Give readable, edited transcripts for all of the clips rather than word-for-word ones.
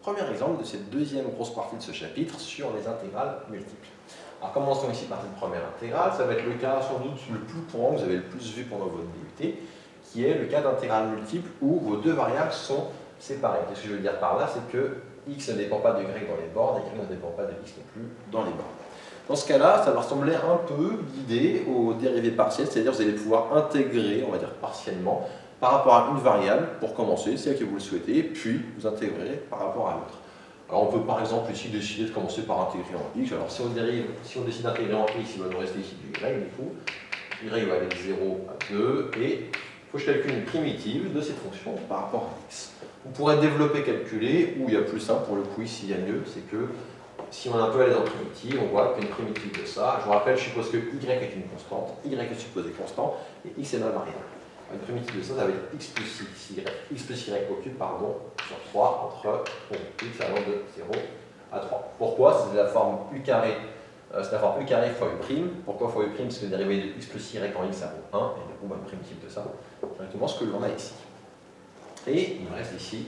Premier exemple de cette deuxième grosse partie de ce chapitre sur les intégrales multiples. Alors commençons ici par cette première intégrale, ça va être le cas sans doute le plus courant, vous avez le plus vu pendant votre DUT, qui est le cas d'intégrale multiple où vos deux variables sont séparées. Qu'est-ce que je veux dire par là? C'est que x ne dépend pas de y dans les bornes et y ne dépend pas de x non plus dans les bornes. Dans ce cas-là, ça va ressembler un peu l'idée aux dérivées partielles, c'est-à-dire vous allez pouvoir intégrer, on va dire partiellement, par rapport à une variable, pour commencer, c'est elle que vous le souhaitez, puis vous intégrerez par rapport à l'autre. Alors on peut par exemple ici décider de commencer par intégrer en x. Alors si on décide d'intégrer en x, il va nous rester ici du y, du coup. Y va aller de 0 à 2, et il faut que je calcule une primitive de cette fonction par rapport à x. Vous pourrez développer, calculer, ou il y a plus simple, pour le coup ici il y a mieux, c'est que si on a un peu aller dans primitive, on voit qu'une primitive de ça, je vous rappelle, je suppose que y est une constante, y est supposé constant, et x est ma variable. Une primitive de ça, ça va être x plus y au cube, pardon, sur 3 entre x allant de 0 à 3. Pourquoi? C'est la forme u carré, c'est la forme u carré fois u prime. Pourquoi fois u prime? Parce que le dérivé de x plus y en x ça vaut 1, et du coup, une primitive de ça, directement ce que l'on a ici. Et il me reste ici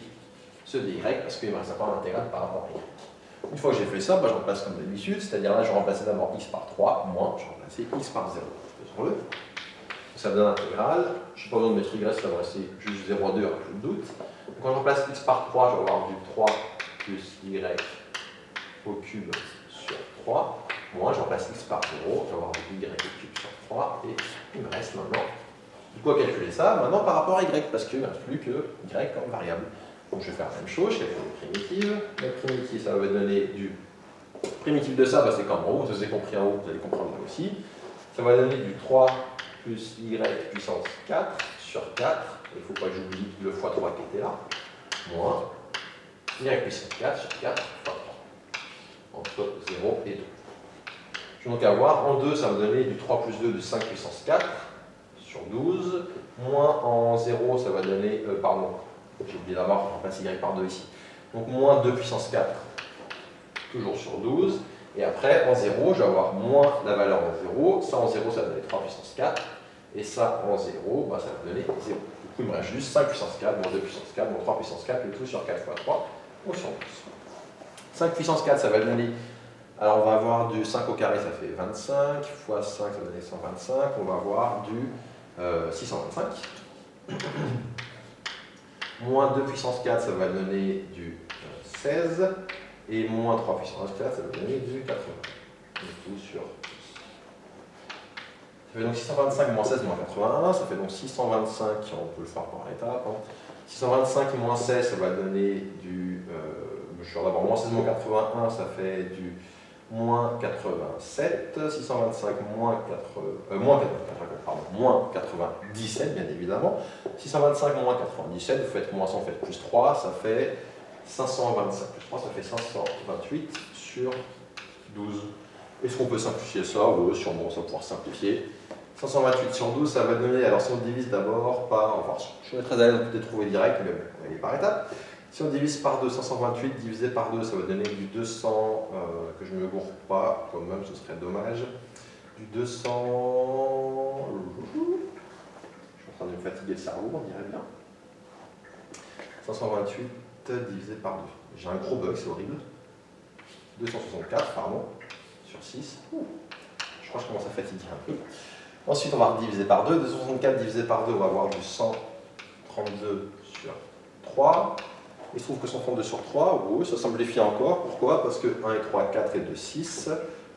ce dy, parce qu'il me reste encore l'intégrale par rapport à y. Une fois que j'ai fait ça, je remplace comme d'habitude, c'est-à-dire là, je remplace d'abord x par 3, moins, je remplace x par 0. Faisons-le. Ça me donne l'intégrale. Je n'ai pas besoin de mettre y, ça va rester juste 0 à 2, alors je doute. Donc quand je remplace x par 3, je vais avoir du 3 plus y au cube sur 3. Moins, je remplace x par 0, je vais avoir du y au cube sur 3. Et il me reste maintenant, du coup, à calculer ça, maintenant par rapport à y, parce qu'il ne me reste plus que y comme variable. Donc je vais faire la même chose, je calcule une primitive. La primitive, ça va me donner du primitive de ça, c'est comme en haut, vous avez compris en haut, vous allez comprendre là aussi. Ça va donner du 3 plus y puissance 4 sur 4, il ne faut pas que j'oublie le fois 3 qui était là, moins y puissance 4 sur 4 fois 3, entre 0 et 2. Je vais donc avoir en 2, ça va me donner du 3 plus 2 de 5 puissance 4 sur 12, moins en 0, ça va donner, pardon, j'ai oublié d'abord, je remplace y par 2 ici, donc moins 2 puissance 4, toujours sur 12, et après, en 0, je vais avoir moins la valeur en 0. Ça, en 0, ça va donner 3 puissance 4. Et ça, en 0, ça va donner 0. Du coup, il me reste juste 5 puissance 4, moins 2 puissance 4, moins 3 puissance 4, le tout sur 4 fois 3, ou sur 12. 5 puissance 4, ça va donner... Alors, on va avoir du 5 au carré, ça fait 25, fois 5, ça va donner 125. On va avoir du 625. Moins 2 puissance 4, ça va donner du 16. Et moins 3 puissance 4, ça va donner du 80. Du coup, sur 12. Ça fait donc 625 moins 16 moins 81, ça fait donc 625, on peut le faire par étapes. 625 moins 16, ça va donner du... je suis d'abord moins 16 moins 81, ça fait du moins 87. 625 moins 97, bien évidemment. 625 moins 97, vous faites moins 100, vous faites plus 3, ça fait 525 plus 3, ça fait 528 sur 12. Est-ce qu'on peut simplifier ça? Oui, sûrement, ça va pouvoir simplifier. 528 sur 12, ça va donner, alors si on divise d'abord par, enfin, je suis très à l'aise de trouver direct, mais bon, on va aller par étapes. Si on divise par 2, 528 divisé par 2, ça va donner du 200, que je ne me gourre pas, quand même, ce serait dommage. Du 200... Je suis en train de me fatiguer le cerveau, on dirait bien. 528 divisé par 2. J'ai un gros bug, c'est horrible. 264, pardon, sur 6. Je crois que je commence à fatiguer un peu. Ensuite, on va diviser par 2. 264 divisé par 2, on va avoir du 132 sur 3. Il se trouve que 132 sur 3, oui, ça simplifie encore. Pourquoi? Parce que 1 et 3, 4 et 2, 6.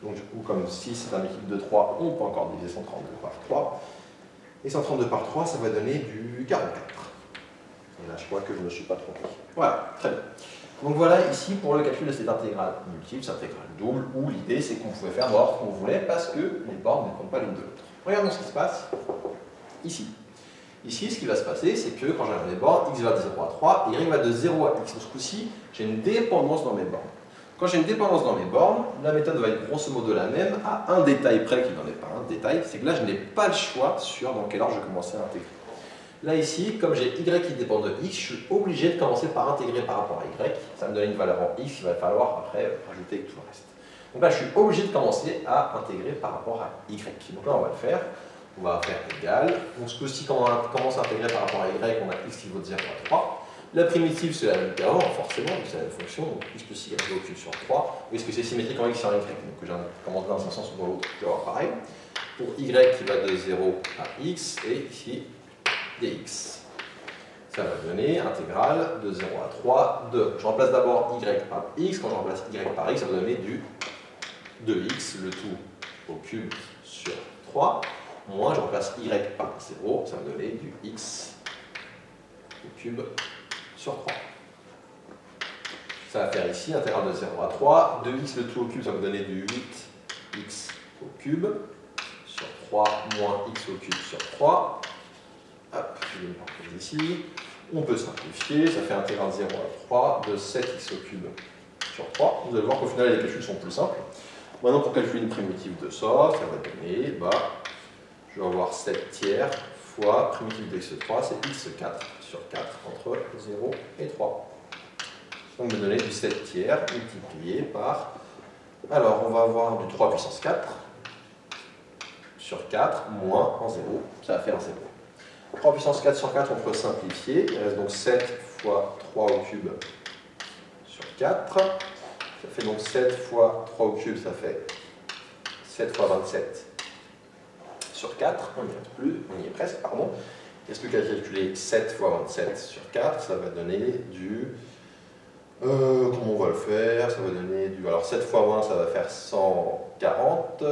Donc du coup, comme 6 est un équipe de 3, on peut encore diviser 132 par 3. Et 132 par 3, ça va donner du 44. Et là, je crois que je ne me suis pas trompé. Voilà, très bien. Donc voilà ici pour le calcul de cette intégrale multiple, cette intégrale double, où l'idée c'est qu'on pouvait faire n'importe ce qu'on voulait parce que les bornes ne dépendent pas l'une de l'autre. Regardons ce qui se passe ici. Ici, ce qui va se passer, c'est que quand j'ai mes bornes, x va de 0 à 3, et y va de 0 à x. Donc ce coup-ci, j'ai une dépendance dans mes bornes. Quand j'ai une dépendance dans mes bornes, la méthode va être grosso modo la même, à un détail près qui n'en est pas un détail, c'est que là je n'ai pas le choix sur dans quel ordre je vais commencer à intégrer. Là ici, comme j'ai y qui dépend de x, je suis obligé de commencer par intégrer par rapport à y. Ça me donne une valeur en x, il va falloir après rajouter tout le reste. Donc là je suis obligé de commencer à intégrer par rapport à y. Donc là on va le faire. On va faire égal. Donc ce coup-ci, quand on commence à intégrer par rapport à y, on a x qui vaut de 0 à 3. La primitive, c'est la même qu'avant, forcément, c'est la même fonction, donc x plus y au cube sur 3. Est-ce que c'est symétrique en x sur y? Donc je commence dans un sens ou dans l'autre, je vais avoir pareil. Pour y qui va de 0 à x, et ici dx. Ça va donner intégrale de 0 à 3 de. Je remplace d'abord y par x. Quand je remplace y par x, ça va donner du 2x, le tout au cube sur 3. Moins, je remplace y par 0, ça va donner du x au cube sur 3. Ça va faire ici intégrale de 0 à 3. 2x, le tout au cube, ça va me donner du 8x au cube sur 3 moins x au cube sur 3. Hop, je vais le marquer ici. On peut simplifier, ça fait intégrale de 0 à 3 de 7x au cube sur 3. Vous allez voir qu'au final, les calculs sont plus simples. Maintenant, pour calculer une primitive de ça, ça va donner, je vais avoir 7 tiers fois primitive de x3, c'est x4 sur 4 entre 0 et 3. Donc, me donner du 7 tiers multiplié par, alors on va avoir du 3 puissance 4 sur 4 moins en 0, ça va faire 0. 3 puissance 4 sur 4, on peut simplifier. Il reste donc 7 fois 3 au cube sur 4. Ça fait donc 7 fois 3 au cube, ça fait 7 fois 27 sur 4. On n'y est plus, on y est presque, pardon. Est-ce que calculer 7 fois 27 sur 4, ça va donner du... comment on va le faire? Ça va donner du... Alors 7 fois 1, ça va faire 140.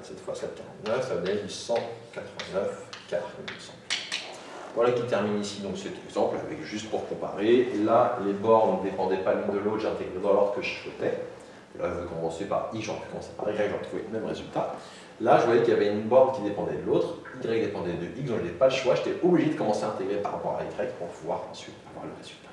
7 fois 7, 49. Ça va donner du 189 quarts, il me semble. Voilà qui termine ici donc cet exemple, avec juste pour comparer. Là, les bornes ne dépendaient pas l'une de l'autre, j'ai intégré dans l'ordre que je souhaitais. Là, je vais commencer par i, j'aurais pu commencer par y, j'aurais trouvé le même résultat. Là, je voyais qu'il y avait une borne qui dépendait de l'autre, y dépendait de x, donc je n'avais pas le choix, j'étais obligé de commencer à intégrer par rapport à y pour pouvoir ensuite avoir le résultat.